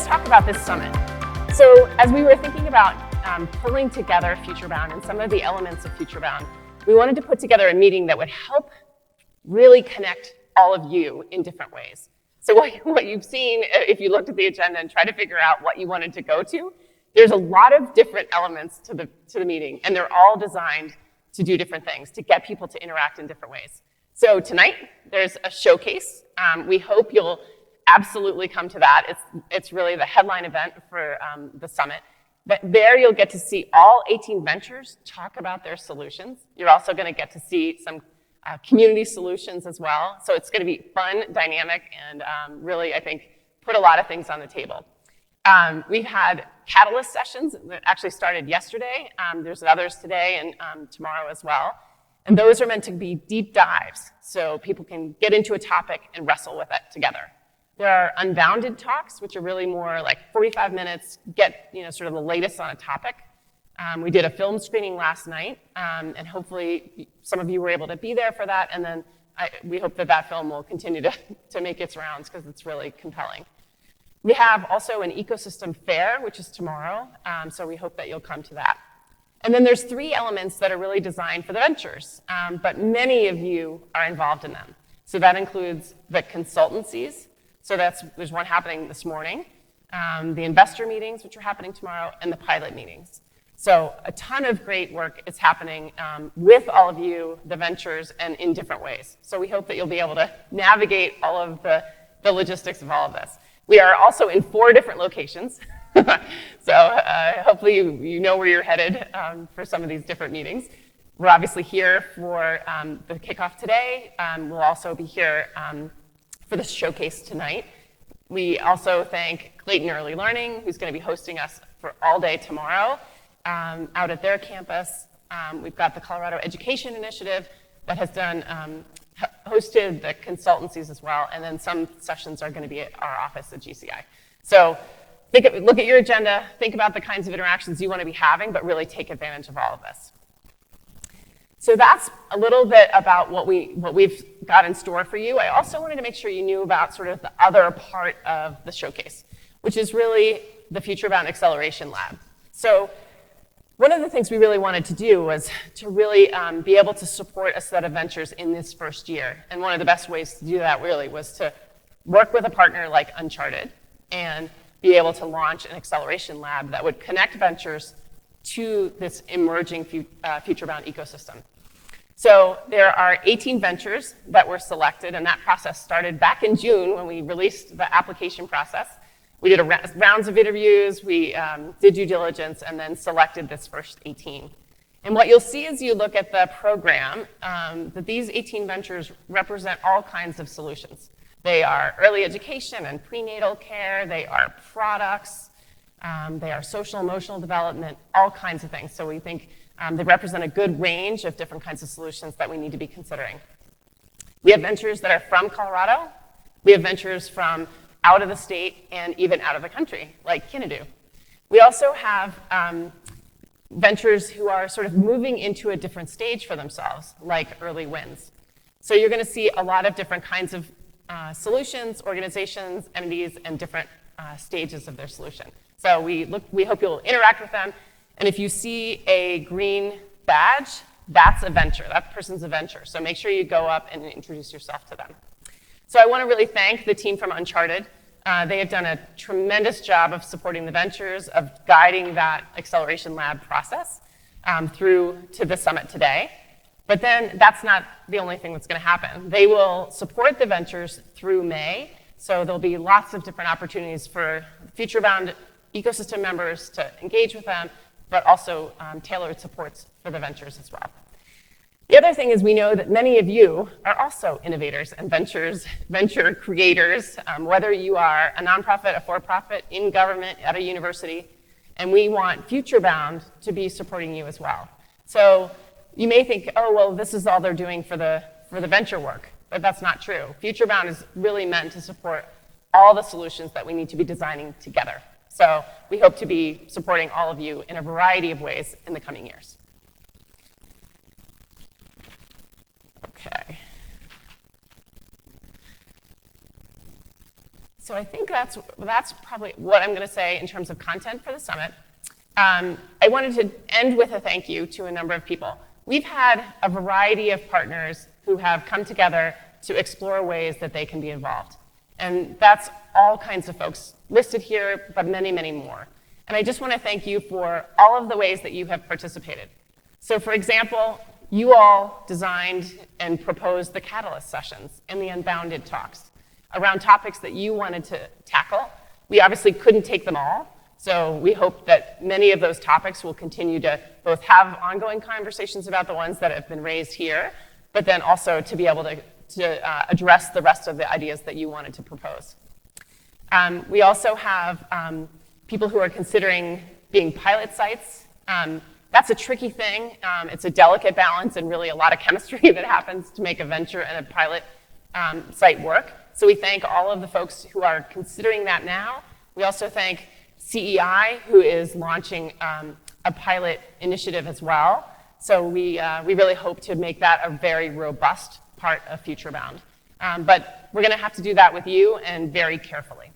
talk about this summit. So as we were thinking about pulling together Futurebound and some of the elements of Futurebound, we wanted to put together a meeting that would help really connect all of you in different ways. So what you've seen, if you looked at the agenda and tried to figure out what you wanted to go to, there's a lot of different elements to the meeting, and they're all designed to do different things, to get people to interact in different ways. So tonight, there's a showcase. We hope you'll absolutely come to that. It's really the headline event for the summit. But there you'll get to see all 18 ventures talk about their solutions. You're also going to get to see some community solutions as well. So it's going to be fun, dynamic, and really, I think, put a lot of things on the table. We've had catalyst sessions that actually started yesterday. There's others today and tomorrow as well. And those are meant to be deep dives, so people can get into a topic and wrestle with it together. There are unbounded talks, which are really more like 45 minutes, get sort of the latest on a topic. We did a film screening last night, and hopefully some of you were able to be there for that, and then we hope that film will continue to make its rounds because it's really compelling. We have also an ecosystem fair, which is tomorrow, so we hope that you'll come to that. And then there's 3 elements that are really designed for the ventures, but many of you are involved in them. So that includes the consultancies. So there's one happening this morning, the investor meetings, which are happening tomorrow, and the pilot meetings. So a ton of great work is happening with all of you, the ventures, and in different ways. So we hope that you'll be able to navigate all of the logistics of all of this. We are also in 4 different locations. So hopefully you know where you're headed for some of these different meetings. We're obviously here for the kickoff today. We'll also be here for the showcase tonight. We also thank Clayton Early Learning, who's going to be hosting us for all day tomorrow out at their campus. We've got the Colorado Education Initiative that has hosted the consultancies as well, and then some sessions are going to be at our office at GCI. So look at your agenda, think about the kinds of interactions you want to be having, but really take advantage of all of this. So that's a little bit about what we've got in store for you. I also wanted to make sure you knew about sort of the other part of the showcase, which is really the Futurebound Acceleration Lab. So one of the things we really wanted to do was to really be able to support a set of ventures in this first year. And one of the best ways to do that really was to work with a partner like Uncharted and be able to launch an acceleration lab that would connect ventures to this emerging Futurebound ecosystem. So there are 18 ventures that were selected, and that process started back in June when we released the application process. We did rounds of interviews, we did due diligence, and then selected this first 18. And what you'll see as you look at the program, that these 18 ventures represent all kinds of solutions. They are early education and prenatal care, they are products, they are social emotional development, all kinds of things. So we think they represent a good range of different kinds of solutions that we need to be considering. We have ventures that are from Colorado. We have ventures from out of the state and even out of the country, like Keynote. We also have ventures who are sort of moving into a different stage for themselves, like Early Wins. So you're going to see a lot of different kinds of solutions, organizations, entities, and different stages of their solution. So we hope you'll interact with them. And if you see a green badge, that's a venture. That person's a venture. So make sure you go up and introduce yourself to them. So I want to really thank the team from Uncharted. They have done a tremendous job of supporting the ventures, of guiding that acceleration lab process through to the summit today. But then that's not the only thing that's going to happen. They will support the ventures through May. So there'll be lots of different opportunities for Futurebound ecosystem members to engage with them, but also tailored supports for the ventures as well. The other thing is we know that many of you are also innovators and venture creators, whether you are a nonprofit, a for-profit, in government, at a university, and we want Futurebound to be supporting you as well. So you may think, oh, well, this is all they're doing for the venture work, but that's not true. Futurebound is really meant to support all the solutions that we need to be designing together. So we hope to be supporting all of you in a variety of ways in the coming years. Okay. So I think that's probably what I'm going to say in terms of content for the summit. I wanted to end with a thank you to a number of people. We've had a variety of partners who have come together to explore ways that they can be involved. And that's all kinds of folks listed here, but many, many more. And I just want to thank you for all of the ways that you have participated. So for example, you all designed and proposed the Catalyst sessions and the Unbounded talks around topics that you wanted to tackle. We obviously couldn't take them all, so we hope that many of those topics will continue to both have ongoing conversations about the ones that have been raised here, but then also to be able to address the rest of the ideas that you wanted to propose. We also have people who are considering being pilot sites. That's a tricky thing. It's a delicate balance and really a lot of chemistry that happens to make a venture and a pilot site work. So we thank all of the folks who are considering that now. We also thank CEI, who is launching a pilot initiative as well. So we really hope to make that a very robust part of Futurebound. But we're going to have to do that with you and very carefully.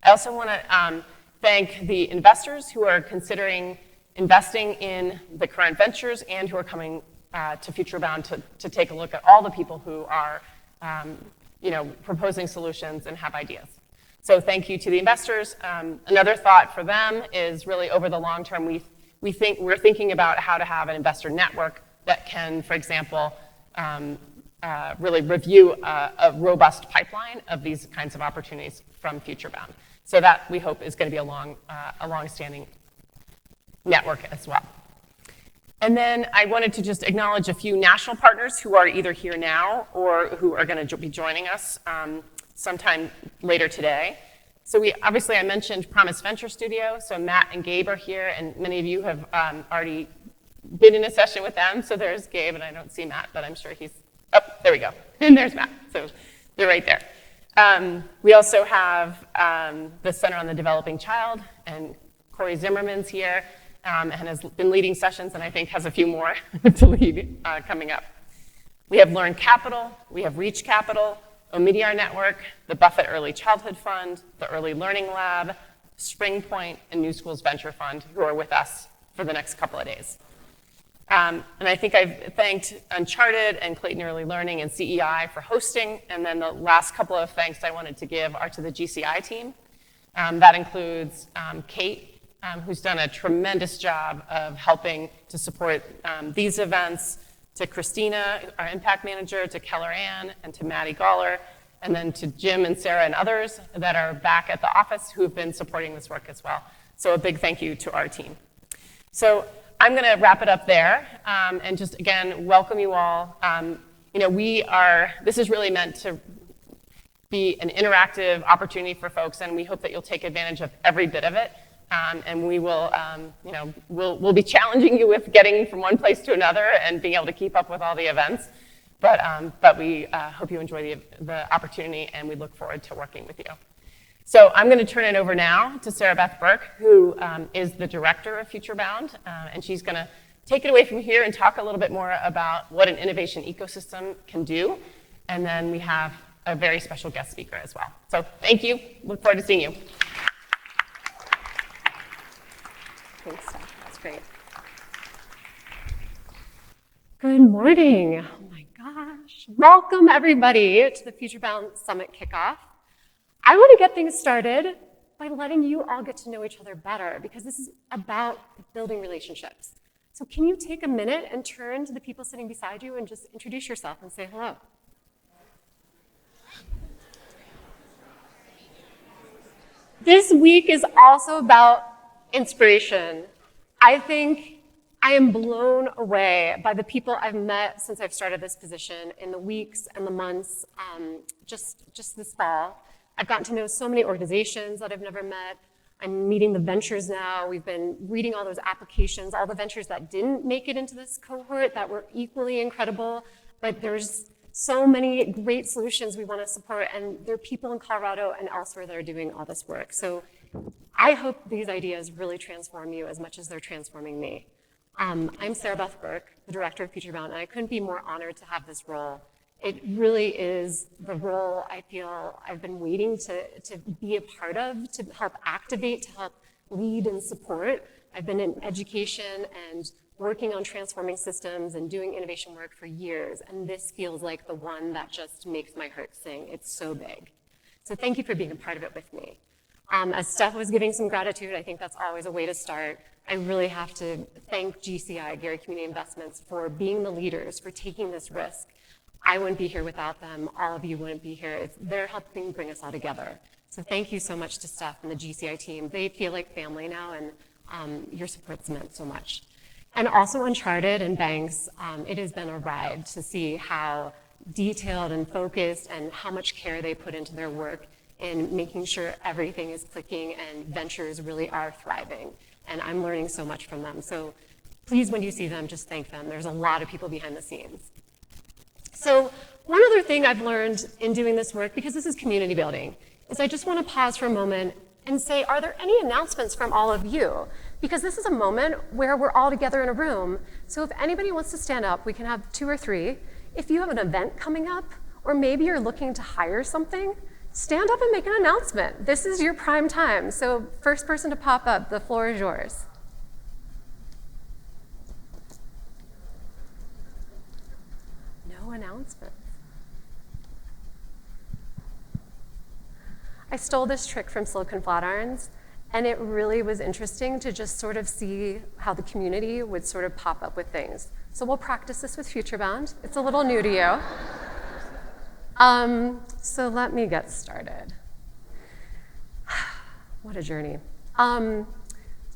I also want to thank the investors who are considering investing in the current ventures and who are coming to Futurebound to take a look at all the people who are proposing solutions and have ideas. So thank you to the investors. Another thought for them is really over the long term, we're thinking about how to have an investor network that can, for example, really review a robust pipeline of these kinds of opportunities from Futurebound. So that we hope is going to be a long-standing network as well. And then I wanted to just acknowledge a few national partners who are either here now or who are going to be joining us sometime later today. So obviously I mentioned Promise Venture Studio, so Matt and Gabe are here, and many of you have already been in a session with them. So there's Gabe, and I don't see Matt, but I'm sure he's, oh, there we go. And there's Matt, so they're right there. We also have the Center on the Developing Child, and Corey Zimmerman's here, and has been leading sessions, and I think has a few more to lead coming up. We have Learn Capital, we have Reach Capital, Omidyar Network, the Buffett Early Childhood Fund, the Early Learning Lab, Spring Point, and New Schools Venture Fund, who are with us for the next couple of days. And I think I've thanked Uncharted and Clayton Early Learning and CEI for hosting, and then the last couple of thanks I wanted to give are to the GCI team. That includes Kate, who's done a tremendous job of helping to support these events, to Christina, our impact manager, to Keller Ann, and to Maddie Galler, and then to Jim and Sarah and others that are back at the office who have been supporting this work as well. So a big thank you to our team. So I'm going to wrap it up there and just, again, welcome you all. This is really meant to be an interactive opportunity for folks, and we hope that you'll take advantage of every bit of it. And we will, we'll be challenging you with getting from one place to another and being able to keep up with all the events. But we hope you enjoy the opportunity, and we look forward to working with you. So I'm going to turn it over now to Sarabeth Berk, who is the director of Futurebound, and she's going to take it away from here and talk a little bit more about what an innovation ecosystem can do. And then we have a very special guest speaker as well. So thank you. Look forward to seeing you. Thanks, Steph. That's great. Good morning. Oh my gosh. Welcome, everybody, to the Futurebound Summit Kickoff. I want to get things started by letting you all get to know each other better, because this is about building relationships. So can you take a minute and turn to the people sitting beside you and just introduce yourself and say hello? This week is also about inspiration. I think I am blown away by the people I've met since I've started this position in the weeks and the months just this fall. I've gotten to know so many organizations that I've never met. I'm meeting the ventures now. We've been reading all those applications, all the ventures that didn't make it into this cohort that were equally incredible, but there's so many great solutions we want to support, and there are people in Colorado and elsewhere that are doing all this work. So I hope these ideas really transform you as much as they're transforming me. I'm Sarabeth Berk, the director of Futurebound, and I couldn't be more honored to have this role. It really is the role I feel I've been waiting to be a part of, to help activate, to help lead and support. I've been in education and working on transforming systems and doing innovation work for years, and this feels like the one that just makes my heart sing. It's so big. So thank you for being a part of it with me. As Steph was giving some gratitude, I think that's always a way to start. I really have to thank GCI, Gary Community Investments, for being the leaders, for taking this risk. I wouldn't be here without them. All of you wouldn't be here. They're helping bring us all together. So thank you so much to Steph and the GCI team. They feel like family now, and your support's meant so much. And also Uncharted and Banks, it has been a ride to see how detailed and focused and how much care they put into their work in making sure everything is clicking and ventures really are thriving. And I'm learning so much from them. So please, when you see them, just thank them. There's a lot of people behind the scenes. So one other thing I've learned in doing this work, because this is community building, is I just want to pause for a moment and say, are there any announcements from all of you? Because this is a moment where we're all together in a room. So if anybody wants to stand up, we can have 2 or 3. If you have an event coming up, or maybe you're looking to hire something, stand up and make an announcement. This is your prime time. So first person to pop up, the floor is yours. No announcements. I stole this trick from Silicon Flatirons, and it really was interesting to just sort of see how the community would sort of pop up with things. So we'll practice this with Futurebound. It's a little new to you. So let me get started. What a journey.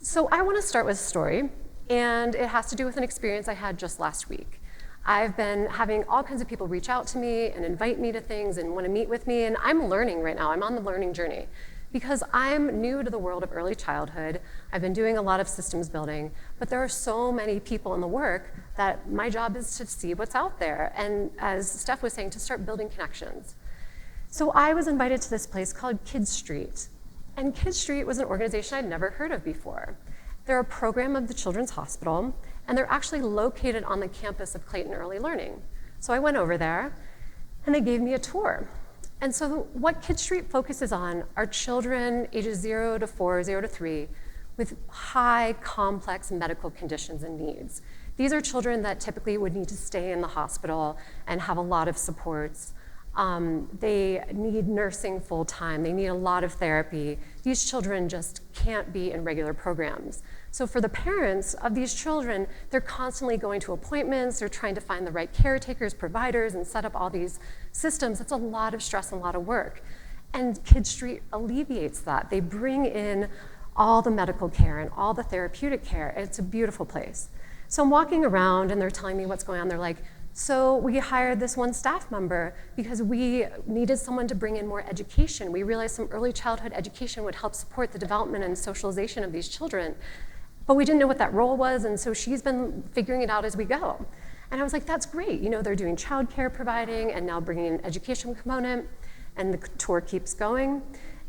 So I want to start with a story, and it has to do with an experience I had just last week. I've been having all kinds of people reach out to me and invite me to things and want to meet with me, and I'm learning right now. I'm on the learning journey because I'm new to the world of early childhood. I've been doing a lot of systems building, but there are so many people in the work that my job is to see what's out there, and as Steph was saying, to start building connections. So I was invited to this place called Kid Street, and Kid Street was an organization I'd never heard of before. They're a program of the Children's Hospital, and they're actually located on the campus of Clayton Early Learning. So I went over there, and they gave me a tour. And so what Kid Street focuses on are children ages 0 to 4, 0 to 3, with high, complex medical conditions and needs. These are children that typically would need to stay in the hospital and have a lot of supports. They need nursing full-time. They need a lot of therapy. These children just can't be in regular programs. So for the parents of these children, they're constantly going to appointments. They're trying to find the right caretakers, providers, and set up all these systems. It's a lot of stress and a lot of work. And Kid Street alleviates that. They bring in all the medical care and all the therapeutic care. It's a beautiful place. So I'm walking around, and they're telling me what's going on. They're like, so we hired this one staff member because we needed someone to bring in more education. We realized some early childhood education would help support the development and socialization of these children. But we didn't know what that role was, and so she's been figuring it out as we go. And I was like, that's great. You know, they're doing childcare providing and now bringing in an education component, and the tour keeps going.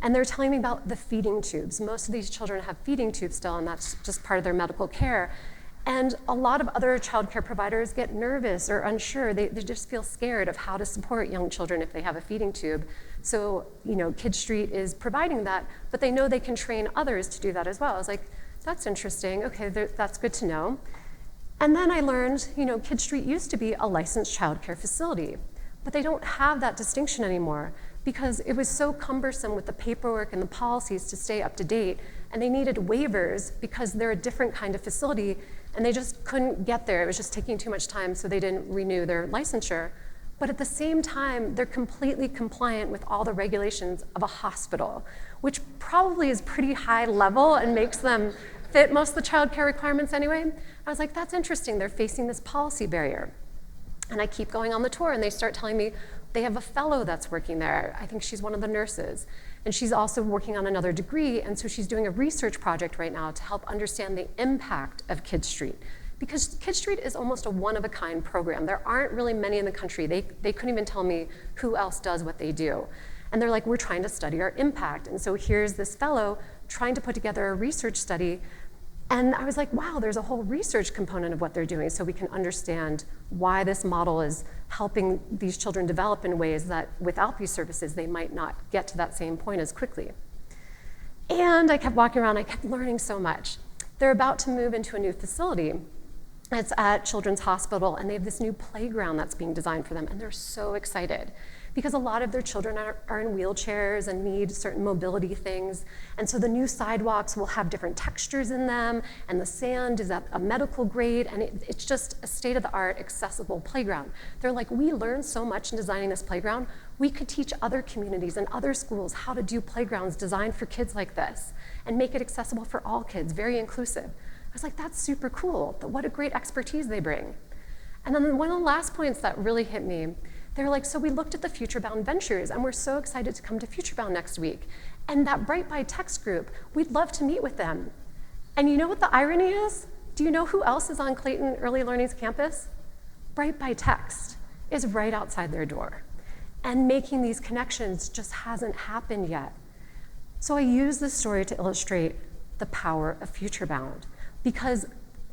And they're telling me about the feeding tubes. Most of these children have feeding tubes still, and that's just part of their medical care. And a lot of other childcare providers get nervous or unsure. They just feel scared of how to support young children if they have a feeding tube. So, you know, Kid Street is providing that, but they know they can train others to do that as well. I was like, that's interesting. Okay, that's good to know. And then I learned, you know, Kid Street used to be a licensed childcare facility, but they don't have that distinction anymore because it was so cumbersome with the paperwork and the policies to stay up to date, and they needed waivers because they're a different kind of facility, and they just couldn't get there. It was just taking too much time, so they didn't renew their licensure. But at the same time, they're completely compliant with all the regulations of a hospital, which probably is pretty high level and makes them fit most of the childcare requirements anyway. I was like, that's interesting. They're facing this policy barrier. And I keep going on the tour, and they start telling me they have a fellow that's working there. I think she's one of the nurses. And she's also working on another degree, and so she's doing a research project right now to help understand the impact of Kid Street. Because Kid Street is almost a one-of-a-kind program. There aren't really many in the country. They couldn't even tell me who else does what they do. And they're like, we're trying to study our impact. And so here's this fellow trying to put together a research study And I was like, wow, there's a whole research component of what they're doing so we can understand why this model is helping these children develop in ways that without these services, they might not get to that same point as quickly. And I kept walking around, I kept learning so much. They're about to move into a new facility. It's at Children's Hospital, and they have this new playground that's being designed for them, and they're so excited because a lot of their children are in wheelchairs and need certain mobility things. And so the new sidewalks will have different textures in them, and the sand is at a medical grade, and it's just a state-of-the-art, accessible playground. They're like, we learned so much in designing this playground, we could teach other communities and other schools how to do playgrounds designed for kids like this and make it accessible for all kids, very inclusive. I was like, that's super cool. What a great expertise they bring. And then one of the last points that really hit me, they were like, so we looked at the Futurebound Ventures, and we're so excited to come to Futurebound next week. And that Bright by Text group, we'd love to meet with them. And you know what the irony is? Do you know who else is on Clayton Early Learning's campus? Bright by Text is right outside their door. And making these connections just hasn't happened yet. So I use this story to illustrate the power of Futurebound, because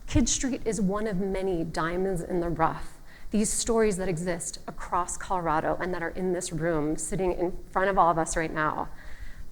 Kid Street is one of many diamonds in the rough, these stories that exist across Colorado and that are in this room, sitting in front of all of us right now.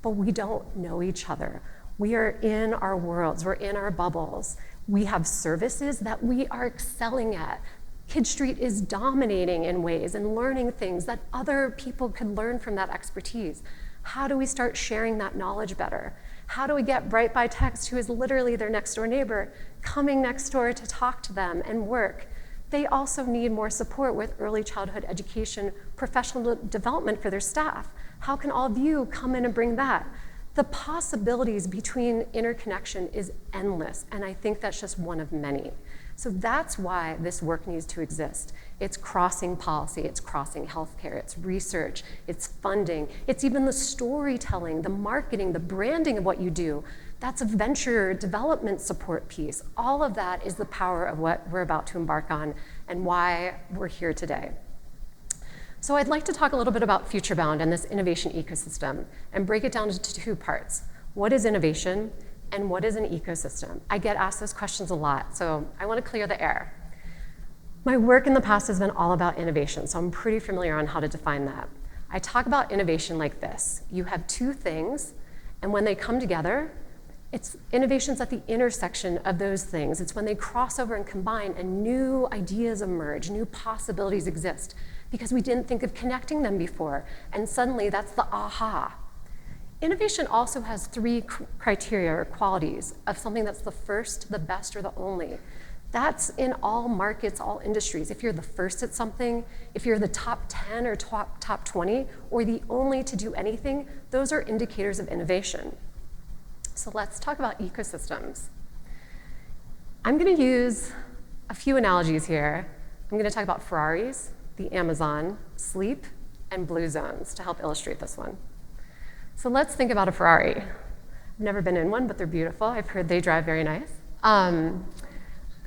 But we don't know each other. We are in our worlds, we're in our bubbles. We have services that we are excelling at. Kid Street is dominating in ways and learning things that other people could learn from that expertise. How do we start sharing that knowledge better? How do we get Bright by Text, who is literally their next door neighbor, coming next door to talk to them and work? They also need more support with early childhood education, professional development for their staff. How can all of you come in and bring that? The possibilities between interconnection is endless, and I think that's just one of many. So that's why this work needs to exist. It's crossing policy, it's crossing healthcare, it's research, it's funding, it's even the storytelling, the marketing, the branding of what you do. That's a venture development support piece. All of that is the power of what we're about to embark on and why we're here today. So I'd like to talk a little bit about Futurebound and this innovation ecosystem and break it down into two parts. What is innovation and what is an ecosystem? I get asked those questions a lot, so I want to clear the air. My work in the past has been all about innovation, so I'm pretty familiar on how to define that. I talk about innovation like this. You have two things, and when they come together, it's innovations at the intersection of those things. It's when they cross over and combine and new ideas emerge, new possibilities exist, because we didn't think of connecting them before, and suddenly that's the aha. Innovation also has three criteria or qualities of something that's the first, the best, or the only. That's in all markets, all industries. If you're the first at something, if you're the top 10 or top 20, or the only to do anything, those are indicators of innovation. So let's talk about ecosystems. I'm going to use a few analogies here. I'm going to talk about Ferraris, the Amazon, sleep, and blue zones to help illustrate this one. So let's think about a Ferrari. I've never been in one, but they're beautiful. I've heard they drive very nice.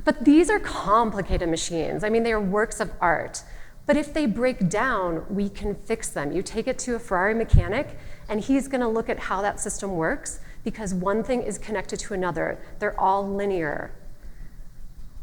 But these are complicated machines. I mean, they are works of art. But if they break down, we can fix them. You take it to a Ferrari mechanic, and he's going to look at how that system works, because one thing is connected to another. They're all linear.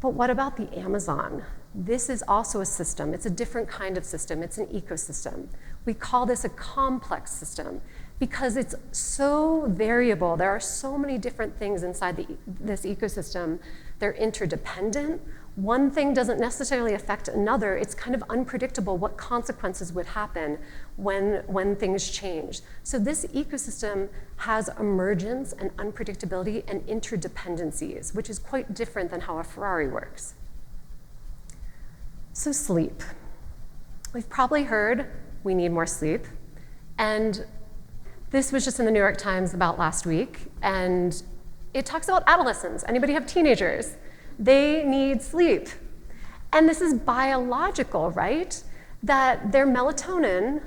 But what about the Amazon? This is also a system. It's a different kind of system. It's an ecosystem. We call this a complex system because it's so variable. There are so many different things inside this ecosystem. They're interdependent. One thing doesn't necessarily affect another. It's kind of unpredictable what consequences would happen when things change. So this ecosystem has emergence and unpredictability and interdependencies, which is quite different than how a Ferrari works. So sleep. We've probably heard we need more sleep. And this was just in the New York Times about last week. And it talks about adolescents. Anybody have teenagers? They need sleep. And this is biological, right? That their melatonin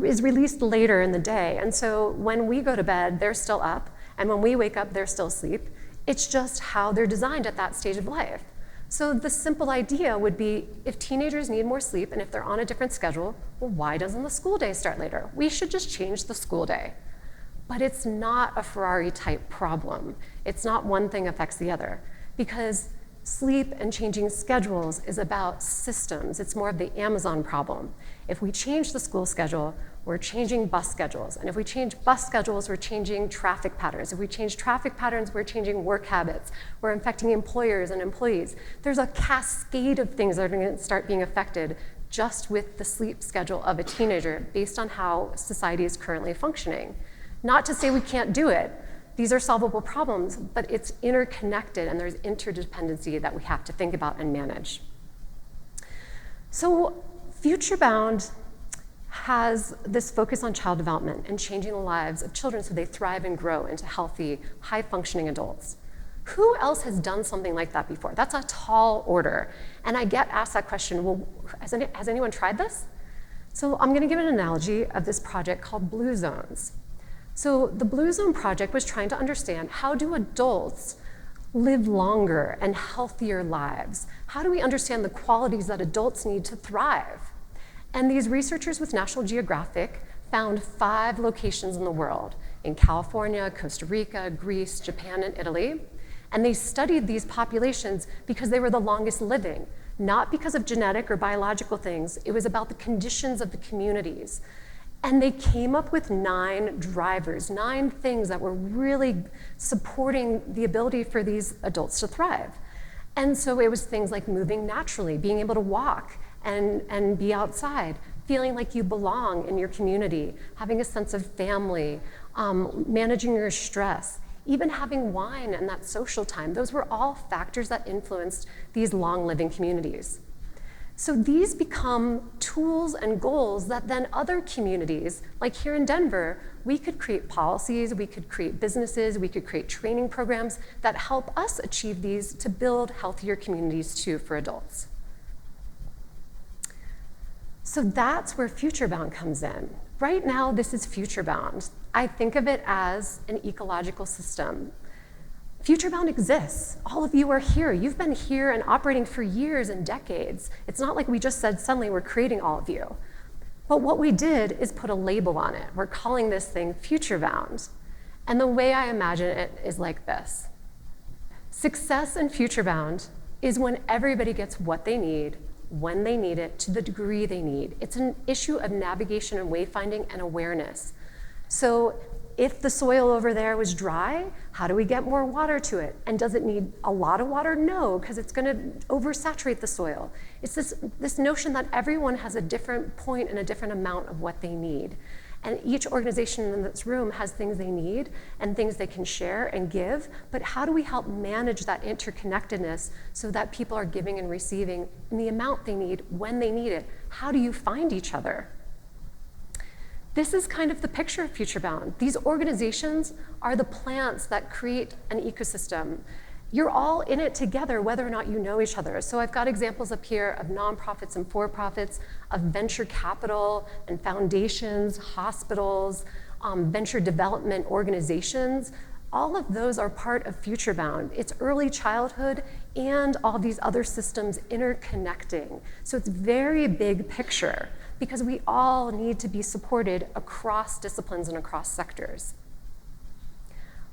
is released later in the day. And so when we go to bed, they're still up. And when we wake up, they're still asleep. It's just how they're designed at that stage of life. So the simple idea would be, if teenagers need more sleep and if they're on a different schedule, well, why doesn't the school day start later? We should just change the school day. But it's not a Ferrari-type problem. It's not one thing affects the other, because sleep and changing schedules is about systems. It's more of the Amazon problem. If we change the school schedule, we're changing bus schedules. And if we change bus schedules, we're changing traffic patterns. If we change traffic patterns, we're changing work habits. We're affecting employers and employees. There's a cascade of things that are going to start being affected just with the sleep schedule of a teenager based on how society is currently functioning. Not to say we can't do it. These are solvable problems, but it's interconnected and there's interdependency that we have to think about and manage. So Futurebound has this focus on child development and changing the lives of children so they thrive and grow into healthy, high-functioning adults. Who else has done something like that before? That's a tall order. And I get asked that question, well, has anyone tried this? So I'm gonna give an analogy of this project called Blue Zones. So the Blue Zone project was trying to understand, how do adults live longer and healthier lives? How do we understand the qualities that adults need to thrive? And these researchers with National Geographic found 5 locations in the world, in California, Costa Rica, Greece, Japan, and Italy. And they studied these populations because they were the longest living, not because of genetic or biological things. It was about the conditions of the communities. And they came up with 9 drivers, 9 things that were really supporting the ability for these adults to thrive. And so it was things like moving naturally, being able to walk and be outside, feeling like you belong in your community, having a sense of family, managing your stress, even having wine and that social time. Those were all factors that influenced these long-living communities. So these become tools and goals that then other communities, like here in Denver, we could create policies, we could create businesses, we could create training programs that help us achieve these to build healthier communities too for adults. So that's where Futurebound comes in. Right now, this is Futurebound. I think of it as an ecological system. Futurebound exists. All of you are here. You've been here and operating for years and decades. It's not like we just said suddenly we're creating all of you. But what we did is put a label on it. We're calling this thing Futurebound. And the way I imagine it is like this. Success in Futurebound is when everybody gets what they need, when they need it, to the degree they need. It's an issue of navigation and wayfinding and awareness. So if the soil over there was dry, how do we get more water to it? And does it need a lot of water? No, because it's gonna oversaturate the soil. It's this notion that everyone has a different point and a different amount of what they need. And each organization in this room has things they need and things they can share and give, but how do we help manage that interconnectedness so that people are giving and receiving in the amount they need when they need it? How do you find each other? This is kind of the picture of Futurebound. These organizations are the plants that create an ecosystem. You're all in it together, whether or not you know each other. So I've got examples up here of nonprofits and for-profits, of venture capital and foundations, hospitals, venture development organizations. All of those are part of Futurebound. It's early childhood and all these other systems interconnecting. So it's very big picture because we all need to be supported across disciplines and across sectors.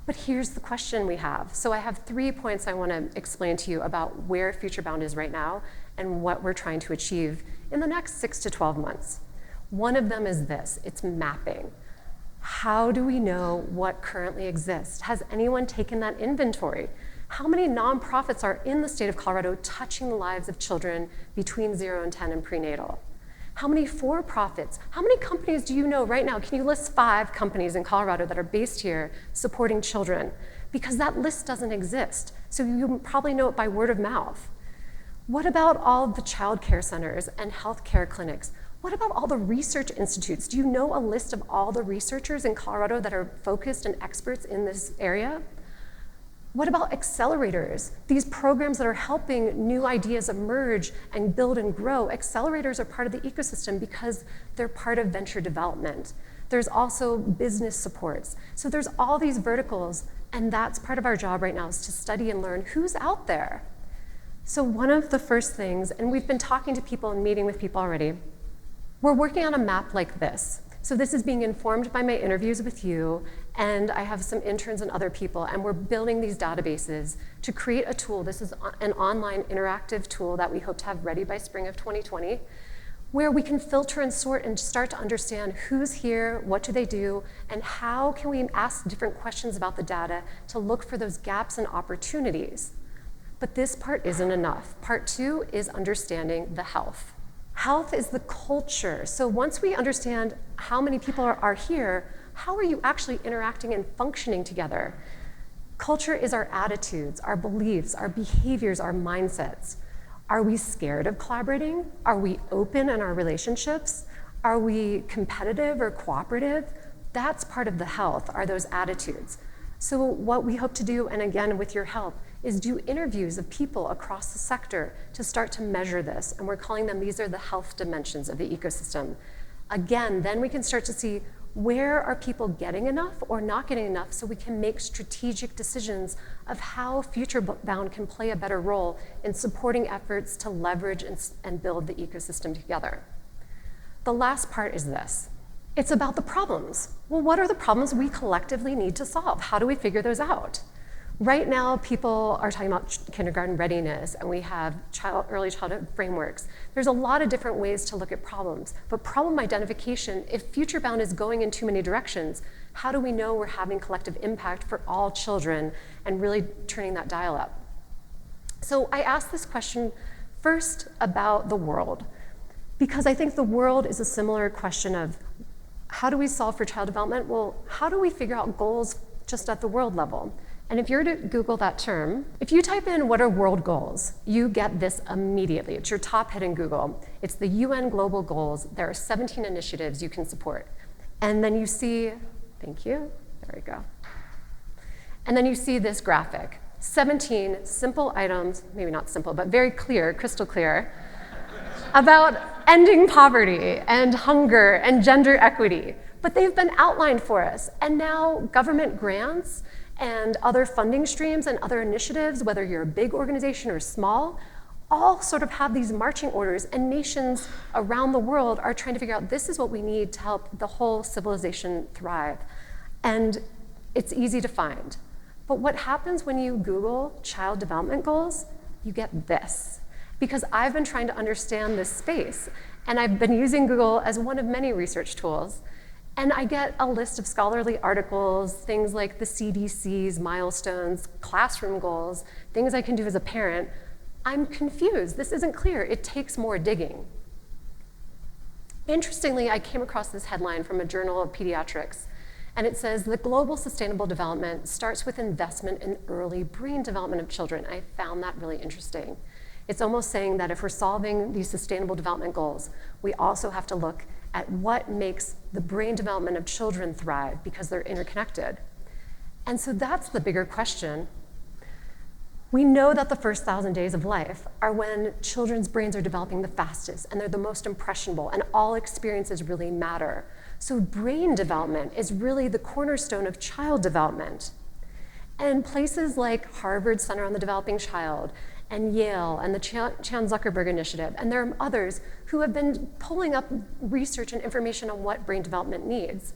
But here's the question we have. So I have 3 points I want to explain to you about where Futurebound is right now and what we're trying to achieve in the next 6 to 12 months. One of them is this, it's mapping. How do we know what currently exists? Has anyone taken that inventory? How many nonprofits are in the state of Colorado touching the lives of children between 0 and 10 and prenatal? How many for-profits? How many companies do you know right now? Can you list 5 companies in Colorado that are based here supporting children? Because that list doesn't exist. So you probably know it by word of mouth. What about all of the child care centers and healthcare clinics? What about all the research institutes? Do you know a list of all the researchers in Colorado that are focused and experts in this area? What about accelerators? These programs that are helping new ideas emerge and build and grow. Accelerators are part of the ecosystem because they're part of venture development. There's also business supports. So there's all these verticals, and that's part of our job right now is to study and learn who's out there. So one of the first things, and we've been talking to people and meeting with people already, we're working on a map like this. So this is being informed by my interviews with you, and I have some interns and other people, and we're building these databases to create a tool. This is an online interactive tool that we hope to have ready by spring of 2020, where we can filter and sort and start to understand who's here, what do they do, and how can we ask different questions about the data to look for those gaps and opportunities. But this part isn't enough. Part 2 is understanding the health. Health is the culture. So once we understand how many people are here, how are you actually interacting and functioning together? Culture is our attitudes, our beliefs, our behaviors, our mindsets. Are we scared of collaborating? Are we open in our relationships? Are we competitive or cooperative? That's part of the health, are those attitudes. So what we hope to do, and again with your help, is do interviews of people across the sector to start to measure this. And we're calling them, these are the health dimensions of the ecosystem. Again, then we can start to see where are people getting enough or not getting enough so we can make strategic decisions of how Futurebound can play a better role in supporting efforts to leverage and build the ecosystem together. The last part is this. It's about the problems. Well, what are the problems we collectively need to solve? How do we figure those out? Right now, people are talking about kindergarten readiness, and we have early childhood frameworks. There's a lot of different ways to look at problems, but problem identification, if Futurebound is going in too many directions, how do we know we're having collective impact for all children and really turning that dial up? So I asked this question first about the world, because I think the world is a similar question of how do we solve for child development? Well, how do we figure out goals just at the world level? And if you're to Google that term, if you type in what are world goals, you get this immediately. It's your top hit in Google. It's the UN Global Goals. There are 17 initiatives you can support. And then you see, thank you, there we go. And then you see this graphic, 17 simple items, maybe not simple, but very clear, crystal clear, about ending poverty and hunger and gender equity. But they've been outlined for us. And now government grants and other funding streams and other initiatives, whether you're a big organization or small, all sort of have these marching orders, and nations around the world are trying to figure out this is what we need to help the whole civilization thrive. And it's easy to find. But what happens when you Google child development goals? You get this. Because I've been trying to understand this space, and I've been using Google as one of many research tools. And I get a list of scholarly articles, things like the CDC's milestones, classroom goals, things I can do as a parent. I'm confused. This isn't clear. It takes more digging. Interestingly, I came across this headline from a journal of pediatrics, and it says, the global sustainable development starts with investment in early brain development of children. I found that really interesting. It's almost saying that if we're solving these sustainable development goals, we also have to look at what makes the brain development of children thrive because they're interconnected. And so that's the bigger question. We know that the first 1,000 days of life are when children's brains are developing the fastest and they're the most impressionable and all experiences really matter. So brain development is really the cornerstone of child development. And places like Harvard Center on the Developing Child and Yale and the Chan Zuckerberg Initiative, and there are others who have been pulling up research and information on what brain development needs.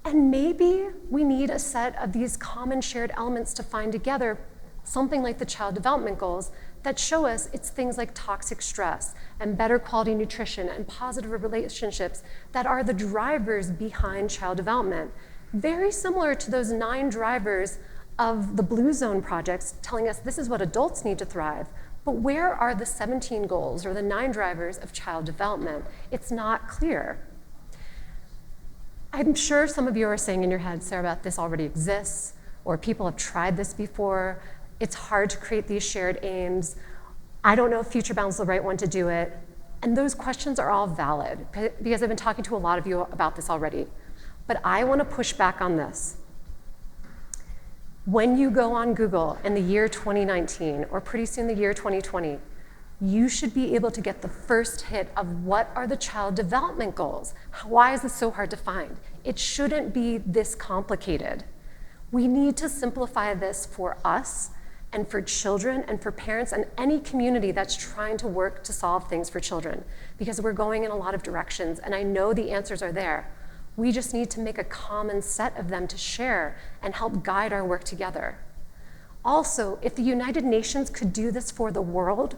And maybe we need a set of these common shared elements to find together something like the child development goals that show us it's things like toxic stress and better quality nutrition and positive relationships that are the drivers behind child development. Very similar to those 9 drivers of the Blue Zone projects telling us this is what adults need to thrive. But where are the 17 goals or the 9 drivers of child development? It's not clear. I'm sure some of you are saying in your head, Sarabeth, this already exists, or people have tried this before. It's hard to create these shared aims. I don't know if Futurebound's the right one to do it. And those questions are all valid because I've been talking to a lot of you about this already. But I want to push back on this. When you go on Google in the year 2019, or pretty soon the year 2020, you should be able to get the first hit of what are the child development goals. Why is this so hard to find? It shouldn't be this complicated. We need to simplify this for us and for children and for parents and any community that's trying to work to solve things for children, because we're going in a lot of directions, and I know the answers are there. We just need to make a common set of them to share and help guide our work together. Also, if the United Nations could do this for the world,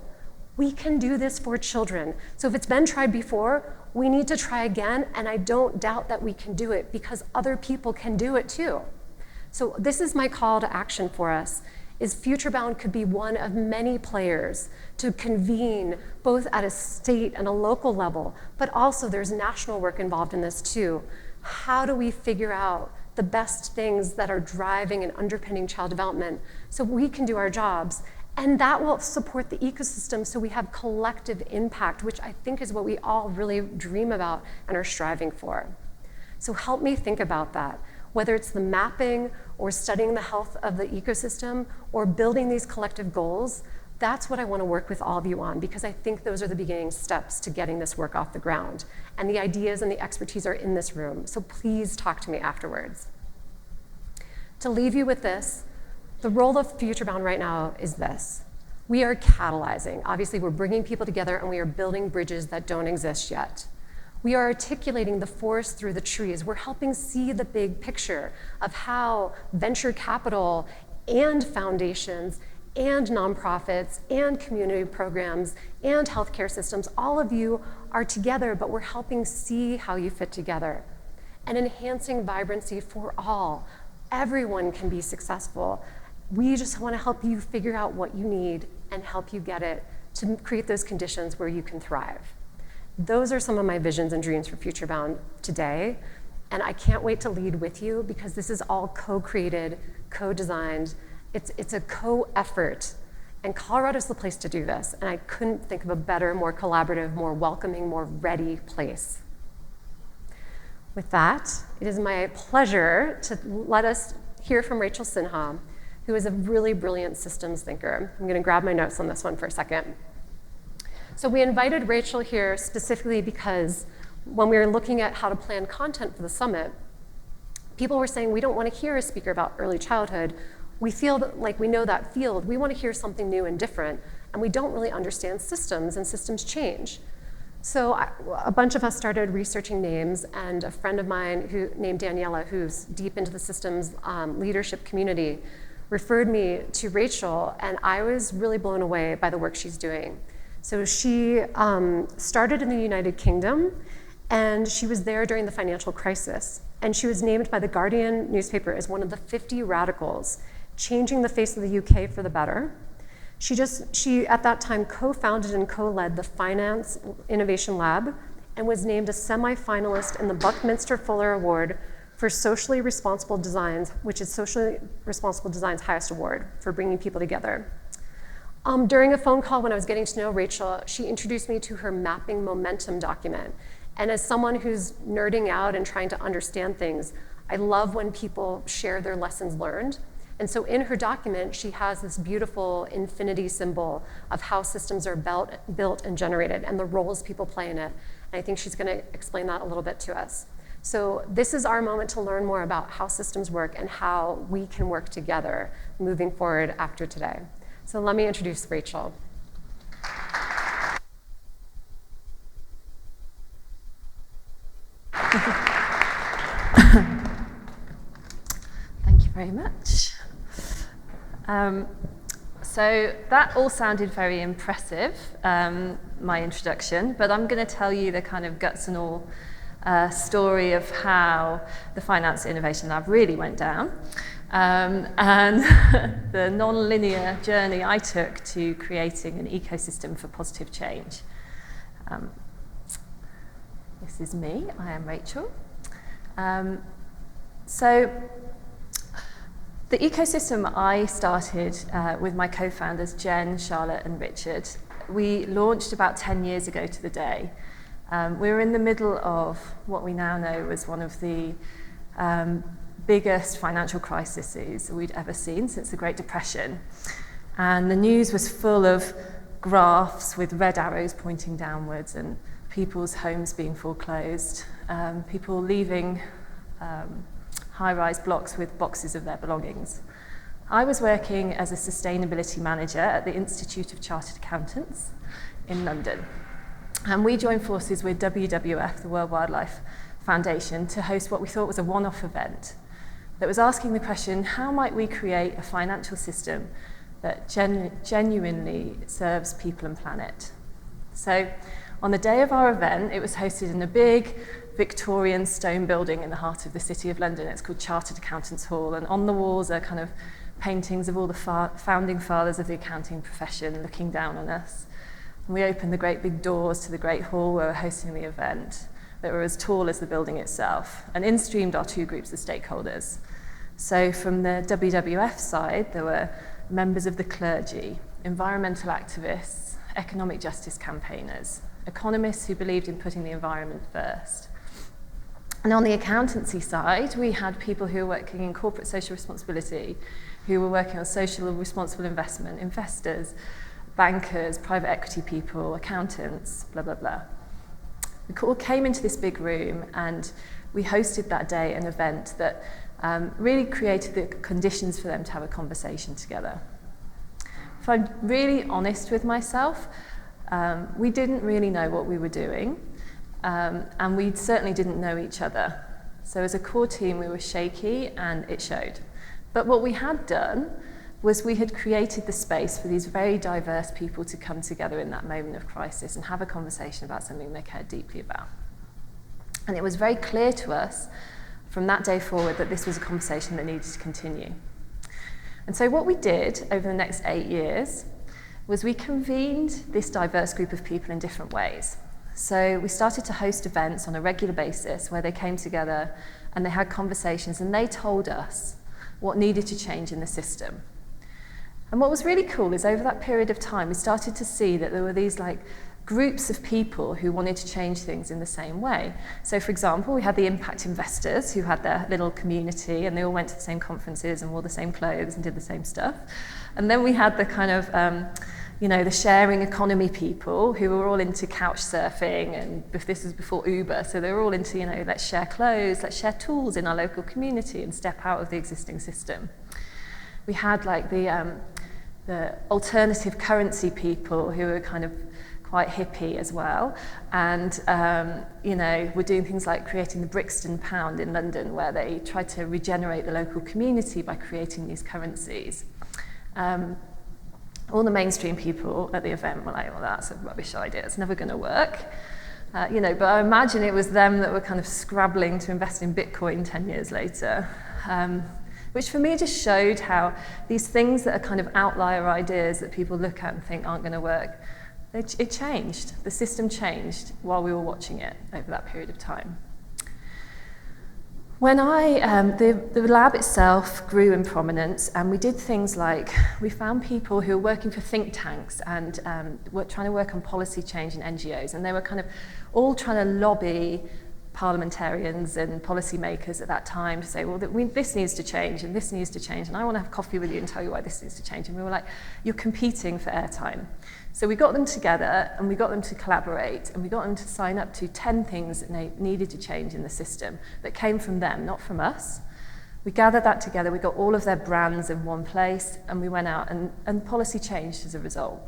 we can do this for children. So if it's been tried before, we need to try again, and I don't doubt that we can do it because other people can do it too. So this is my call to action for us, is Futurebound could be one of many players to convene both at a state and a local level, but also there's national work involved in this too. How do we figure out the best things that are driving and underpinning child development so we can do our jobs? And that will support the ecosystem so we have collective impact, which I think is what we all really dream about and are striving for. So help me think about that, whether it's the mapping or studying the health of the ecosystem or building these collective goals. That's what I want to work with all of you on, because I think those are the beginning steps to getting this work off the ground. And the ideas and the expertise are in this room, so please talk to me afterwards. To leave you with this, the role of Futurebound right now is this. We are catalyzing. Obviously, we're bringing people together and we are building bridges that don't exist yet. We are articulating the forest through the trees. We're helping see the big picture of how venture capital and foundations and nonprofits and community programs and healthcare systems, all of you are together, but we're helping see how you fit together and enhancing vibrancy for all. Everyone can be successful. We just want to help you figure out what you need and help you get it to create those conditions where you can thrive. Those are some of my visions and dreams for Futurebound today, and I can't wait to lead with you because this is all co-created, co-designed. It's a co-effort, and Colorado's the place to do this, and I couldn't think of a better, more collaborative, more welcoming, more ready place. With that, it is my pleasure to let us hear from Rachel Sinha, who is a really brilliant systems thinker. I'm going to grab my notes on this one for a second. So we invited Rachel here specifically because when we were looking at how to plan content for the summit, people were saying, we don't want to hear a speaker about early childhood. We feel like we know that field. We want to hear something new and different, and we don't really understand systems, and systems change. So a bunch of us started researching names, and a friend of mine named Daniela, who's deep into the systems leadership community, referred me to Rachel, and I was really blown away by the work she's doing. So she started in the United Kingdom, and she was there during the financial crisis. And she was named by the Guardian newspaper as one of the 50 radicals, changing the face of the UK for the better. She at that time co-founded and co-led the Finance Innovation Lab and was named a semi-finalist in the Buckminster Fuller Award for Socially Responsible Designs, which is Socially Responsible Design's highest award for bringing people together. During a phone call when I was getting to know Rachel, she introduced me to her Mapping Momentum document. And as someone who's nerding out and trying to understand things, I love when people share their lessons learned. And so in her document, she has this beautiful infinity symbol of how systems are built and generated and the roles people play in it. And I think she's going to explain that a little bit to us. So this is our moment to learn more about how systems work and how we can work together moving forward after today. So let me introduce Rachel. Thank you very much. So that all sounded very impressive, my introduction, but I'm going to tell you the kind of guts and all story of how the Finance Innovation Lab really went down, and the non-linear journey I took to creating an ecosystem for positive change. This is me, I am Rachel. So the ecosystem I started with my co-founders, Jen, Charlotte, and Richard, we launched about 10 years ago to the day. We were in the middle of what we now know was one of the biggest financial crises we'd ever seen since the Great Depression. And the news was full of graphs with red arrows pointing downwards and people's homes being foreclosed, people leaving high-rise blocks with boxes of their belongings. I was working as a sustainability manager at the Institute of Chartered Accountants in London. And we joined forces with WWF, the World Wildlife Foundation, to host what we thought was a one-off event that was asking the question, how might we create a financial system that genuinely serves people and planet? So on the day of our event, it was hosted in a big Victorian stone building in the heart of the City of London. It's called Chartered Accountants Hall, and on the walls are kind of paintings of all the founding fathers of the accounting profession looking down on us. And we opened the great big doors to the great hall where we're hosting the event that were as tall as the building itself. And in streamed our two groups of stakeholders. So from the WWF side, there were members of the clergy, environmental activists, economic justice campaigners, economists who believed in putting the environment first. And on the accountancy side, we had people who were working in corporate social responsibility, who were working on social responsible investment, investors, bankers, private equity people, accountants, blah, blah, blah. We all came into this big room and we hosted that day an event that really created the conditions for them to have a conversation together. If I'm really honest with myself, we didn't really know what we were doing, and we certainly didn't know each other. So as a core team, we were shaky, and it showed. But what we had done was we had created the space for these very diverse people to come together in that moment of crisis and have a conversation about something they cared deeply about. And it was very clear to us from that day forward that this was a conversation that needed to continue. And so what we did over the next 8 years was we convened this diverse group of people in different ways. So we started to host events on a regular basis where they came together and they had conversations and they told us what needed to change in the system. And what was really cool is over that period of time, we started to see that there were these groups of people who wanted to change things in the same way. So for example, we had the impact investors who had their little community and they all went to the same conferences and wore the same clothes and did the same stuff. And then we had the kind of, the sharing economy people who were all into couch surfing, and this was before Uber, so they were all into, let's share clothes, let's share tools in our local community and step out of the existing system. We had the alternative currency people who were kind of quite hippie as well, and we're doing things like creating the Brixton pound in London, where they tried to regenerate the local community by creating these currencies. All the mainstream people at the event were like, well, that's a rubbish idea, it's never going to work. But I imagine it was them that were kind of scrabbling to invest in Bitcoin 10 years later. Which for me just showed how these things that are kind of outlier ideas that people look at and think aren't going to work, it changed. The system changed while we were watching it over that period of time. When the lab itself grew in prominence, and we did things like, we found people who were working for think tanks and were trying to work on policy change in NGOs, and they were kind of all trying to lobby parliamentarians and policymakers at that time to say, well, this needs to change and this needs to change, and I want to have coffee with you and tell you why this needs to change. And we were like, you're competing for airtime. So we got them together and we got them to collaborate and we got them to sign up to 10 things that they needed to change in the system that came from them, not from us. We gathered that together, we got all of their brands in one place, and we went out and policy changed as a result.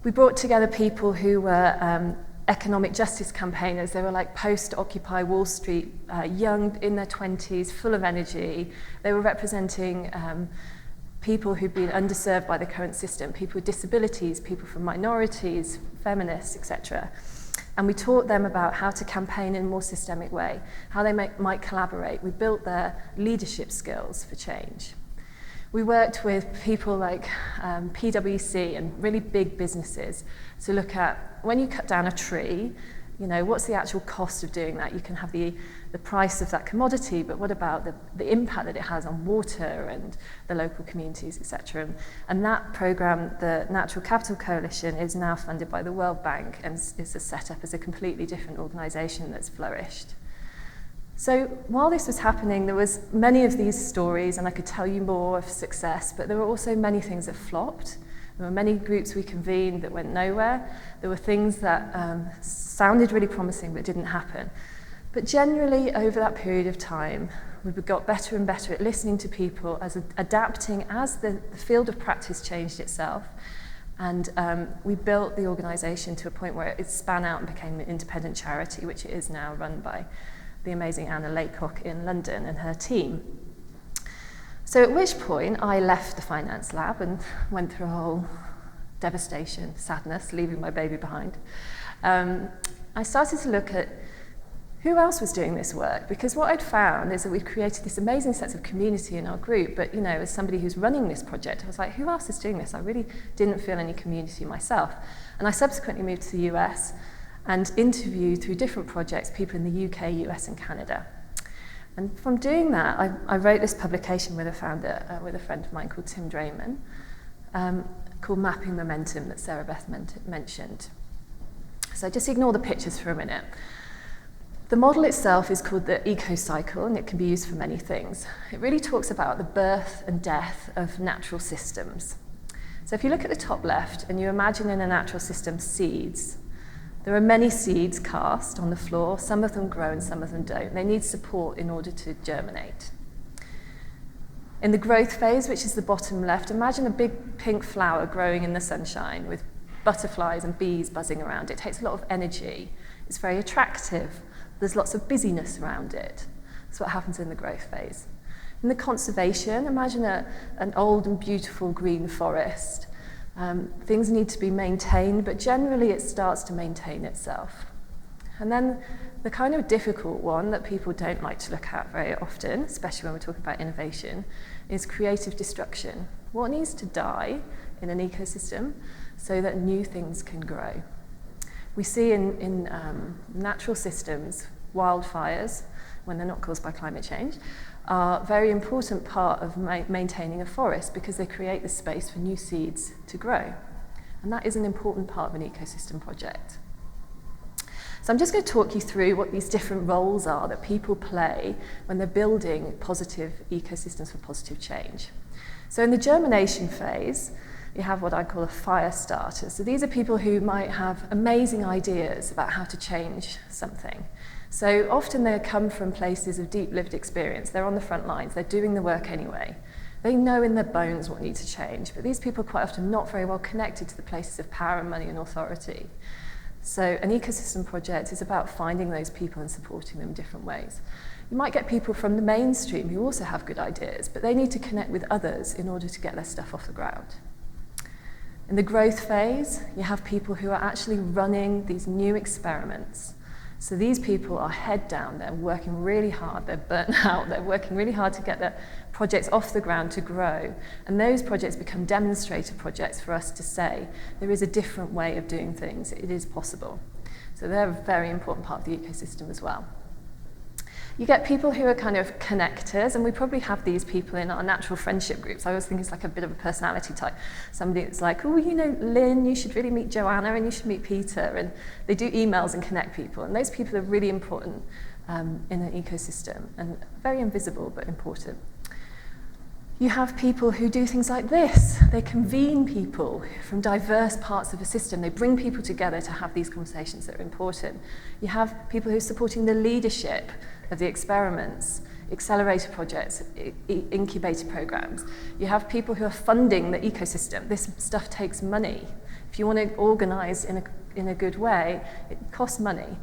We brought together people who were economic justice campaigners. They were like post-Occupy Wall Street, young, in their 20s, full of energy. They were representing people who'd been underserved by the current system, people with disabilities, people from minorities, feminists, etc. And we taught them about how to campaign in a more systemic way, how they might collaborate. We built their leadership skills for change. We worked with people like PwC and really big businesses to look at, when you cut down a tree, what's the actual cost of doing that? You can have the price of that commodity, but what about the impact that it has on water and the local communities, etc. And that program, the Natural Capital Coalition, is now funded by the World Bank and is set up as a completely different organisation that's flourished. So while this was happening, there was many of these stories, and I could tell you more of success, but there were also many things that flopped. There were many groups we convened that went nowhere. There were things that sounded really promising but didn't happen. But generally, over that period of time, we've got better and better at listening to people, as adapting as the field of practice changed itself. And we built the organisation to a point where it span out and became an independent charity, which it is now, run by the amazing Anna Laycock in London and her team. So at which point I left the finance lab and went through a whole devastation, sadness, leaving my baby behind. I started to look at who else was doing this work, because what I'd found is that we'd created this amazing sense of community in our group, but as somebody who's running this project, I was like, who else is doing this? I really didn't feel any community myself. And I subsequently moved to the US and interviewed through different projects people in the UK, US and Canada. And from doing that, I wrote this publication with a founder, with a friend of mine called Tim Drayman, called Mapping Momentum that Sarabeth mentioned. So just ignore the pictures for a minute. The model itself is called the eco-cycle, and it can be used for many things. It really talks about the birth and death of natural systems. So if you look at the top left and you imagine in a natural system seeds, there are many seeds cast on the floor. Some of them grow and some of them don't. They need support in order to germinate. In the growth phase, which is the bottom left, imagine a big pink flower growing in the sunshine with butterflies and bees buzzing around it. It takes a lot of energy. It's very attractive. There's lots of busyness around it. That's what happens in the growth phase. In the conservation, imagine an old and beautiful green forest. Things need to be maintained, but generally it starts to maintain itself. And then the kind of difficult one that people don't like to look at very often, especially when we're talking about innovation, is creative destruction. What needs to die in an ecosystem so that new things can grow? We see in natural systems, wildfires, when they're not caused by climate change, are a very important part of maintaining a forest because they create the space for new seeds to grow. And that is an important part of an ecosystem project. So I'm just going to talk you through what these different roles are that people play when they're building positive ecosystems for positive change. So in the germination phase, you have what I call a fire starter. So these are people who might have amazing ideas about how to change something. So often they come from places of deep lived experience. They're on the front lines. They're doing the work anyway. They know in their bones what needs to change. But these people are quite often not very well connected to the places of power and money and authority. So an ecosystem project is about finding those people and supporting them in different ways. You might get people from the mainstream who also have good ideas, but they need to connect with others in order to get their stuff off the ground. In the growth phase, you have people who are actually running these new experiments. So these people are head down, they're working really hard, they're burnt out, they're working really hard to get their projects off the ground to grow. And those projects become demonstrator projects for us to say, there is a different way of doing things, it is possible. So they're a very important part of the ecosystem as well. You get people who are kind of connectors, and we probably have these people in our natural friendship groups. I always think it's like a bit of a personality type. Somebody that's like, oh, Lynn, you should really meet Joanna, and you should meet Peter. And they do emails and connect people. And those people are really important in an ecosystem, and very invisible, but important. You have people who do things like this. They convene people from diverse parts of a system. They bring people together to have these conversations that are important. You have people who are supporting the leadership of the experiments, accelerator projects, incubator programs. You have people who are funding the ecosystem. This stuff takes money. If you want to organize in a good way, it costs money.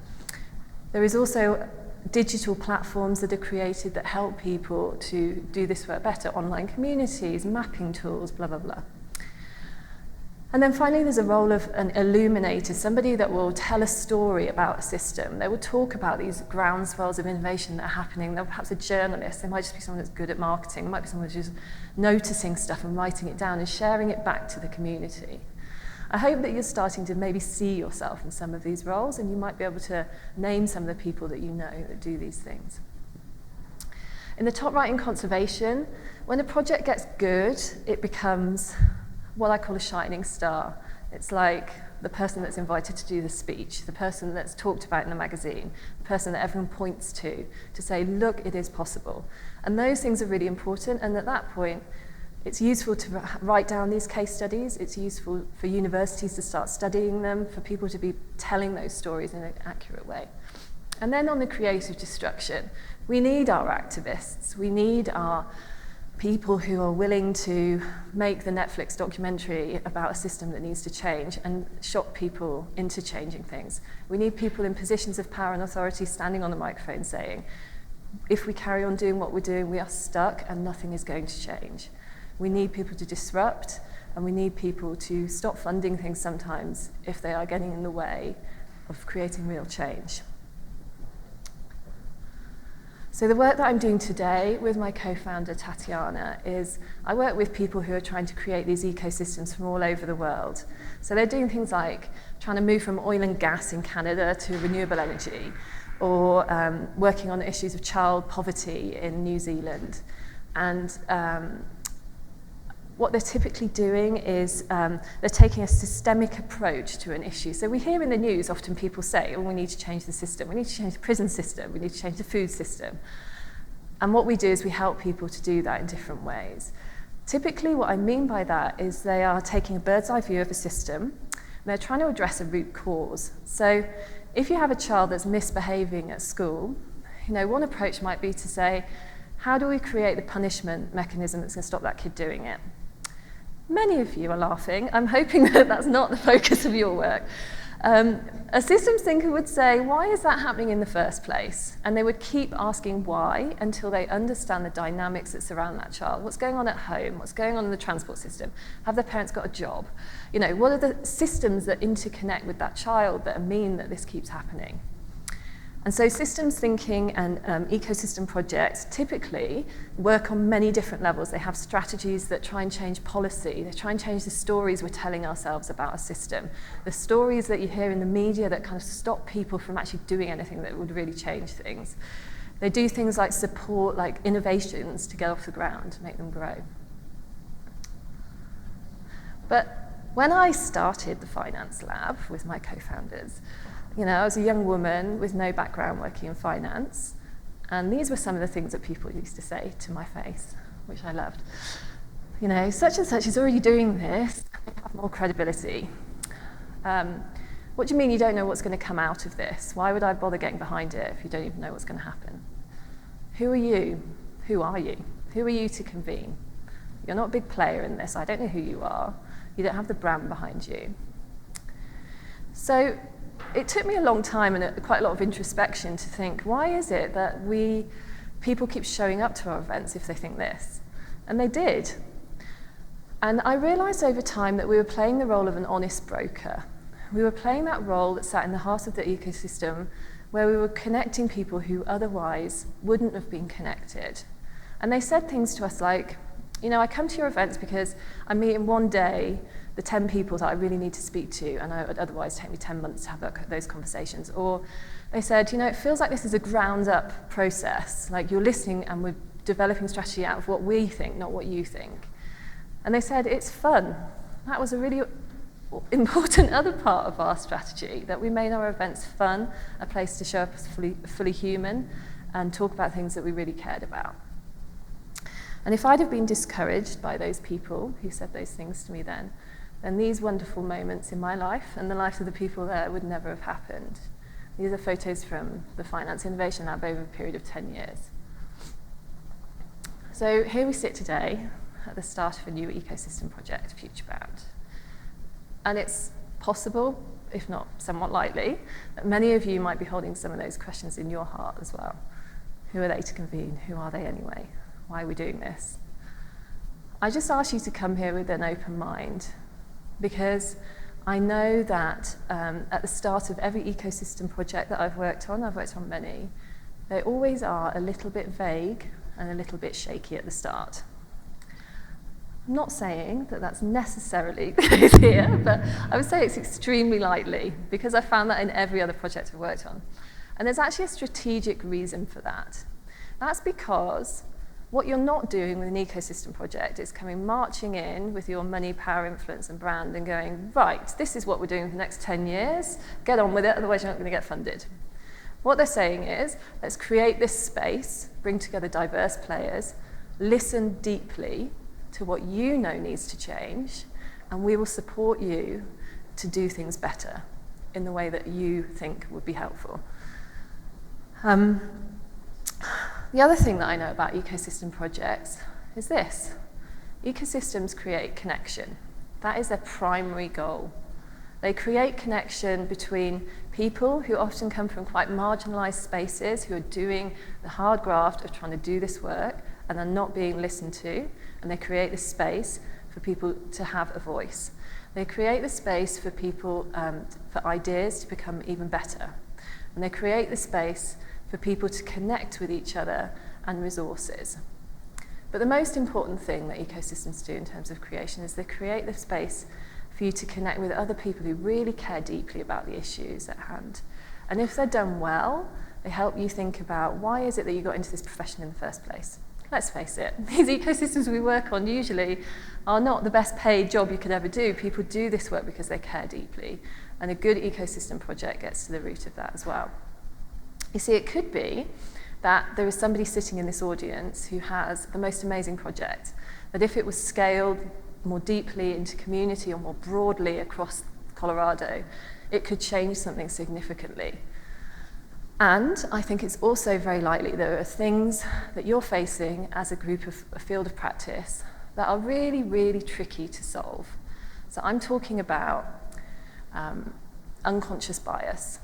There is also digital platforms that are created that help people to do this work better, online communities, mapping tools, blah, blah, blah. And then finally, there's a role of an illuminator, somebody that will tell a story about a system. They will talk about these groundswells of innovation that are happening. They're perhaps a journalist. They might just be someone that's good at marketing. They might be someone who's just noticing stuff and writing it down and sharing it back to the community. I hope that you're starting to maybe see yourself in some of these roles, and you might be able to name some of the people that you know that do these things. In the top right in conservation, when a project gets good, it becomes what I call a shining star. It's like the person that's invited to do the speech, the person that's talked about in the magazine, the person that everyone points to say, look, it is possible. And those things are really important, and at that point, it's useful to write down these case studies. It's useful for universities to start studying them, for people to be telling those stories in an accurate way. And then on the creative destruction, we need our activists. We need our people who are willing to make the Netflix documentary about a system that needs to change and shock people into changing things. We need people in positions of power and authority standing on the microphone saying, if we carry on doing what we're doing, we are stuck and nothing is going to change. We need people to disrupt, and we need people to stop funding things sometimes if they are getting in the way of creating real change. So the work that I'm doing today with my co-founder Tatiana is I work with people who are trying to create these ecosystems from all over the world. So they're doing things like trying to move from oil and gas in Canada to renewable energy, or working on issues of child poverty in New Zealand. And what they're typically doing is they're taking a systemic approach to an issue. So we hear in the news often people say, oh, we need to change the system, we need to change the prison system, we need to change the food system. And what we do is we help people to do that in different ways. Typically what I mean by that is they are taking a bird's eye view of a system, and they're trying to address a root cause. So if you have a child that's misbehaving at school, one approach might be to say, how do we create the punishment mechanism that's going to stop that kid doing it? Many of you are laughing. I'm hoping that that's not the focus of your work. A systems thinker would say, why is that happening in the first place? And they would keep asking why until they understand the dynamics that surround that child. What's going on at home? What's going on in the transport system? Have their parents got a job? What are the systems that interconnect with that child that mean that this keeps happening? And so systems thinking and ecosystem projects typically work on many different levels. They have strategies that try and change policy. They try and change the stories we're telling ourselves about a system. The stories that you hear in the media that kind of stop people from actually doing anything that would really change things. They do things like support innovations to get off the ground, make them grow. But when I started the finance lab with my co-founders, I was a young woman with no background working in finance, and these were some of the things that people used to say to my face, which I loved. Such and such is already doing this, they have more credibility. What do you mean you don't know what's going to come out of this? Why would I bother getting behind it if you don't even know what's going to happen? Who are you? Who are you? Who are you to convene? You're not a big player in this. I don't know who you are. You don't have the brand behind you. So it took me a long time and quite a lot of introspection to think, why is it that people keep showing up to our events if they think this? And they did. And I realized over time that we were playing the role of an honest broker. We were playing that role that sat in the heart of the ecosystem, where we were connecting people who otherwise wouldn't have been connected. And they said things to us like, I come to your events because I'm meeting one day the 10 people that I really need to speak to, and it would otherwise take me 10 months to have those conversations. Or they said, it feels like this is a ground-up process, like you're listening and we're developing strategy out of what we think, not what you think. And they said, it's fun. That was a really important other part of our strategy, that we made our events fun, a place to show up as fully human and talk about things that we really cared about. And if I'd have been discouraged by those people who said those things to me then these wonderful moments in my life and the lives of the people there would never have happened. These are photos from the Finance Innovation Lab over a period of 10 years. So here we sit today at the start of a new ecosystem project, Futurebound. And it's possible, if not somewhat likely, that many of you might be holding some of those questions in your heart as well. Who are they to convene? Who are they anyway? Why are we doing this? I just ask you to come here with an open mind, because I know that at the start of every ecosystem project that I've worked on many, they always are a little bit vague and a little bit shaky at the start. I'm not saying that that's necessarily the case here, but I would say it's extremely likely, because I found that in every other project I've worked on. And there's actually a strategic reason for that. That's because what you're not doing with an ecosystem project is marching in with your money, power, influence, and brand and going, right, this is what we're doing for the next 10 years, get on with it, otherwise you're not going to get funded. What they're saying is, let's create this space, bring together diverse players, listen deeply to what you know needs to change, and we will support you to do things better in the way that you think would be helpful. The other thing that I know about ecosystem projects is this. Ecosystems create connection. That is their primary goal. They create connection between people who often come from quite marginalized spaces, who are doing the hard graft of trying to do this work and are not being listened to, and they create this space for people to have a voice. They create the space for people, for ideas to become even better. And they create the space for people to connect with each other and resources. But the most important thing that ecosystems do in terms of creation is they create the space for you to connect with other people who really care deeply about the issues at hand. And if they're done well, they help you think about why is it that you got into this profession in the first place. Let's face it, these ecosystems we work on usually are not the best paid job you could ever do. People do this work because they care deeply. And a good ecosystem project gets to the root of that as well. You see, it could be that there is somebody sitting in this audience who has the most amazing project, that if it was scaled more deeply into community or more broadly across Colorado, it could change something significantly. And I think it's also very likely there are things that you're facing as a group of a field of practice that are really, really tricky to solve. So I'm talking about unconscious bias.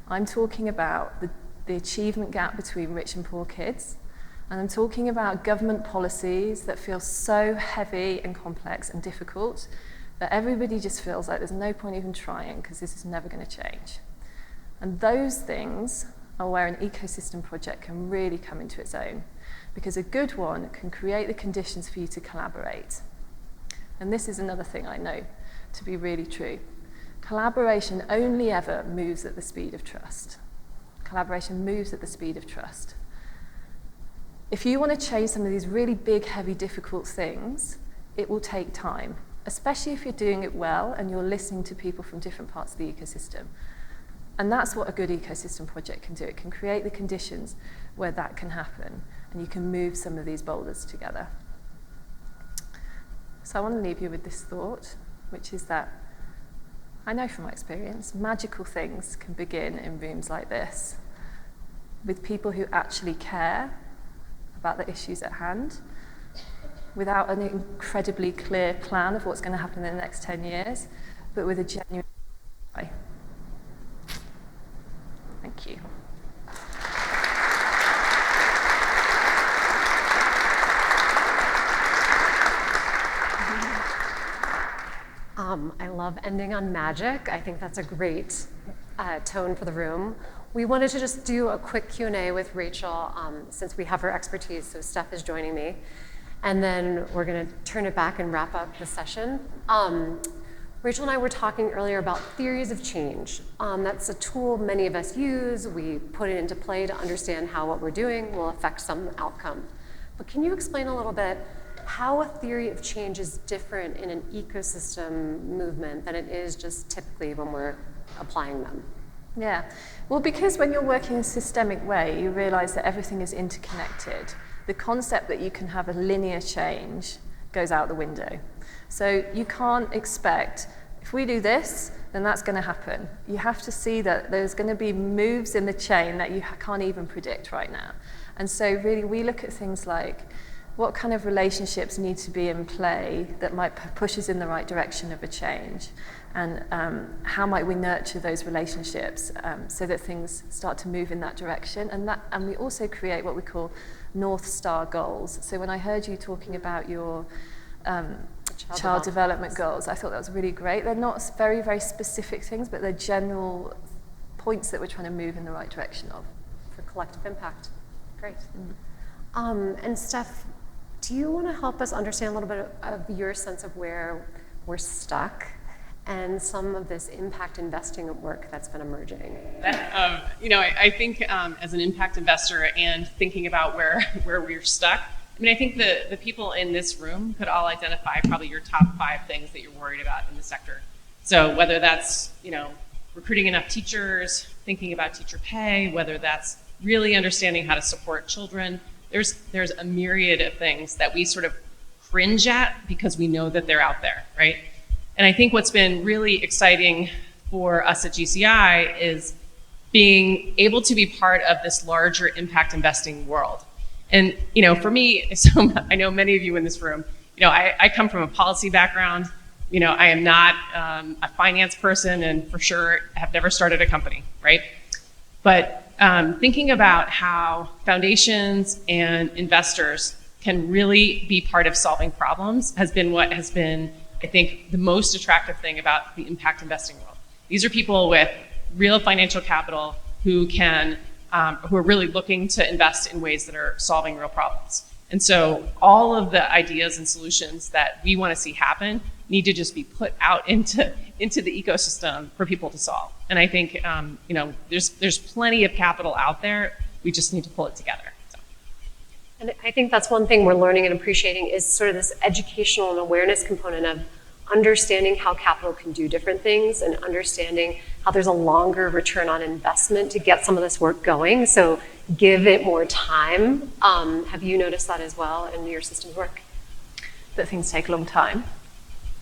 I'm talking about the achievement gap between rich and poor kids. And I'm talking about government policies that feel so heavy and complex and difficult that everybody just feels like there's no point even trying because this is never going to change. And those things are where an ecosystem project can really come into its own, because a good one can create the conditions for you to collaborate. And this is another thing I know to be really true. Collaboration only ever moves at the speed of trust. Collaboration moves at the speed of trust. If you want to change some of these really big, heavy, difficult things, it will take time, especially if you're doing it well and you're listening to people from different parts of the ecosystem. And that's what a good ecosystem project can do. It can create the conditions where that can happen, and you can move some of these boulders together. So I want to leave you with this thought, which is that I know from my experience, magical things can begin in rooms like this, with people who actually care about the issues at hand, without an incredibly clear plan of what's going to happen in the next 10 years, but with a genuine joy. Thank you. I love ending on magic. I think that's a great tone for the room. We wanted to just do a quick Q&A with Rachel since we have her expertise, so Steph is joining me. And then we're going to turn it back and wrap up the session. Rachel and I were talking earlier about theories of change. That's a tool many of us use. We put it into play to understand how what we're doing will affect some outcome. But can you explain a little bit how a theory of change is different in an ecosystem movement than it is just typically when we're applying them? Yeah, well, because when you're working in a systemic way, you realize that everything is interconnected. The concept that you can have a linear change goes out the window. So you can't expect, if we do this, then that's going to happen. You have to see that there's going to be moves in the chain that you can't even predict right now. And so really we look at things like, what kind of relationships need to be in play that might push us in the right direction of a change? And how might we nurture those relationships so that things start to move in that direction? And we also create what we call North Star goals. So when I heard you talking about your child development goals, I thought that was really great. They're not very, very specific things, but they're general points that we're trying to move in the right direction of. For collective impact. Great. And Steph, do you want to help us understand a little bit of your sense of where we're stuck and some of this impact investing work that's been emerging? I think as an impact investor and thinking about where we're stuck, I think the people in this room could all identify probably your top 5 things that you're worried about in the sector. So whether that's, recruiting enough teachers, thinking about teacher pay, whether that's really understanding how to support children, there's a myriad of things that we sort of cringe at because we know that they're out there, right? And I think what's been really exciting for us at GCI is being able to be part of this larger impact investing world. And for me, so I know many of you in this room, I come from a policy background. I am not a finance person, and for sure have never started a company, right? But thinking about how foundations and investors can really be part of solving problems has been what has been, I think, the most attractive thing about the impact investing world. These are people with real financial capital who are really looking to invest in ways that are solving real problems. And so all of the ideas and solutions that we want to see happen need to just be put out into the ecosystem for people to solve. And I think there's plenty of capital out there. We just need to pull it together. So. And I think that's one thing we're learning and appreciating is sort of this educational and awareness component of understanding how capital can do different things and understanding how there's a longer return on investment to get some of this work going. So give it more time. Have you noticed that as well in your systems work? That things take a long time.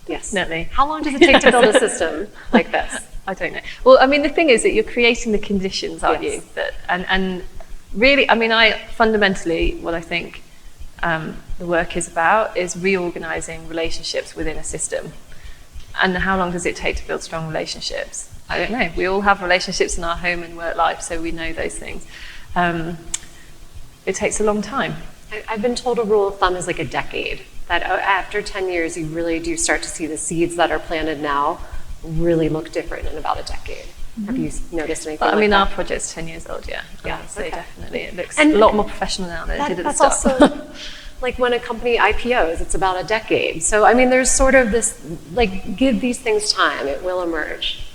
Yes. Definitely. How long does it take to build a system like this? I don't know. Well, I mean, the thing is that you're creating the conditions, aren't Yes. you? And really, I mean, fundamentally, what I think the work is about is reorganizing relationships within a system. And how long does it take to build strong relationships? I don't know. We all have relationships in our home and work life, so we know those things. It takes a long time. I've been told a rule of thumb is like a decade, that after 10 years, you really do start to see the seeds that are planted now really look different in about a decade. Mm-hmm. Have you noticed anything I like mean, that? our project's 10 years old, yeah. Yeah, So okay. definitely. It looks And a lot more professional now than it did at the That's start. also, like when a company IPOs, it's about a decade. So, I mean, there's sort of this, like, give these things time, it will emerge.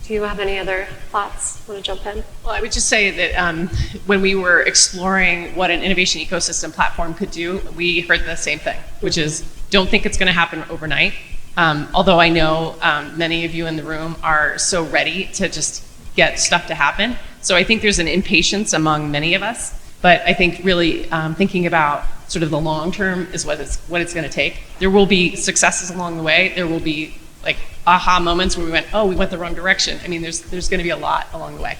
Do you have any other thoughts? Want to jump in? Well, I would just say that when we were exploring what an innovation ecosystem platform could do, we heard the same thing, which is don't think it's going to happen overnight. Although I know many of you in the room are so ready to just get stuff to happen. So I think there's an impatience among many of us. But I think really thinking about sort of the long term is what it's going to take. There will be successes along the way. There will be like aha moments where we went the wrong direction. I mean, there's going to be a lot along the way.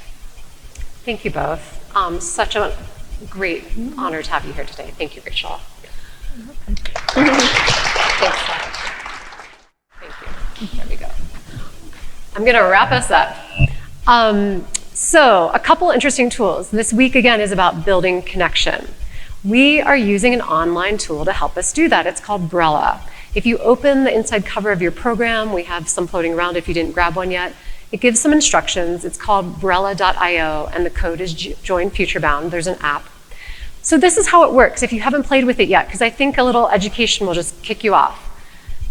Thank you both. Such a great honor to have you here today. Thank you, Rachel. Thanks, Thank you. There we go. I'm going to wrap us up. So a couple interesting tools. This week, again, is about building connection. We are using an online tool to help us do that. It's called Brella. If you open the inside cover of your program, we have some floating around if you didn't grab one yet. It gives some instructions. It's called Brella.io, and the code is Join Futurebound. There's an app. So this is how it works if you haven't played with it yet, because I think a little education will just kick you off.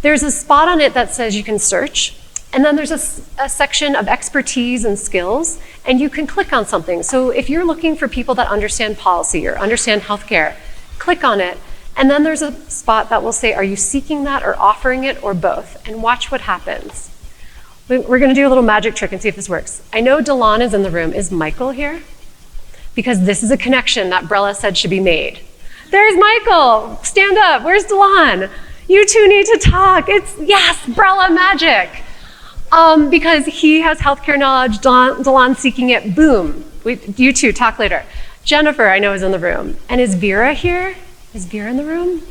There's a spot on it that says you can search, and then there's a section of expertise and skills, and you can click on something. So if you're looking for people that understand policy or understand healthcare, click on it. And then there's a spot that will say, are you seeking that or offering it or both? And watch what happens. We're going to do a little magic trick and see if this works. I know Delon is in the room. Is Michael here? Because this is a connection that Brella said should be made. There's Michael. Stand up. Where's Delon? You two need to talk. Yes, Brella magic. Because he has healthcare knowledge, Delon seeking it. Boom. You two talk later. Jennifer, I know, is in the room. And is Vera here? Is Vera in the room?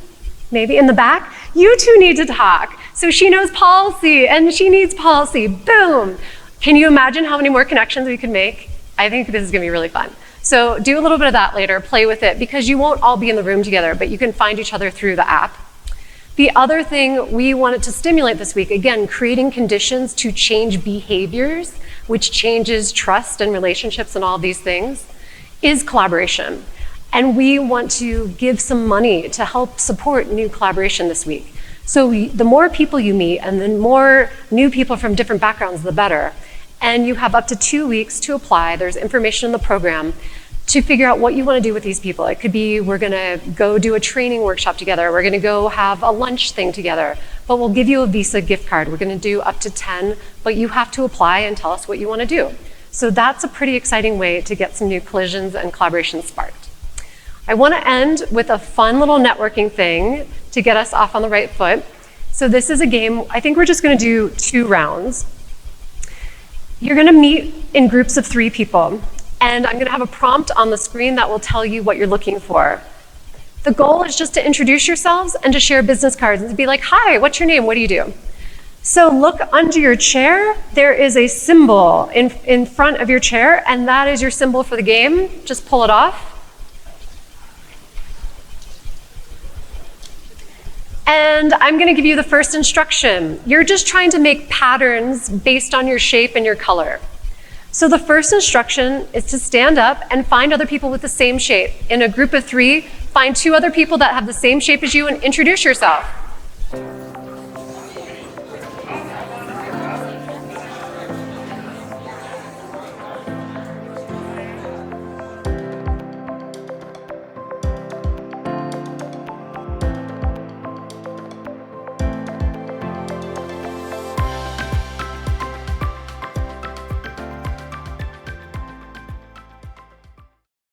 Maybe in the back? You two need to talk. So she knows policy and she needs policy. Boom. Can you imagine how many more connections we could make? I think this is going to be really fun. So do a little bit of that later, play with it, because you won't all be in the room together, but you can find each other through the app. The other thing we wanted to stimulate this week, again, creating conditions to change behaviors, which changes trust and relationships and all these things, is collaboration. And we want to give some money to help support new collaboration this week. So the more people you meet and the more new people from different backgrounds, the better. And you have up to 2 weeks to apply. There's information in the program to figure out what you want to do with these people. It could be we're going to go do a training workshop together. We're going to go have a lunch thing together. But we'll give you a Visa gift card. We're going to do up to 10, but you have to apply and tell us what you want to do. So that's a pretty exciting way to get some new collisions and collaborations sparked. I want to end with a fun little networking thing to get us off on the right foot. So this is a game. I think we're just going to do 2 rounds. You're gonna meet in groups of 3 people, and I'm gonna have a prompt on the screen that will tell you what you're looking for. The goal is just to introduce yourselves and to share business cards and to be like, hi, what's your name? What do you do? So look under your chair. There is a symbol in front of your chair, and that is your symbol for the game. Just pull it off. And I'm gonna give you the first instruction. You're just trying to make patterns based on your shape and your color. So the first instruction is to stand up and find other people with the same shape. In a group of 3, find 2 other people that have the same shape as you and introduce yourself.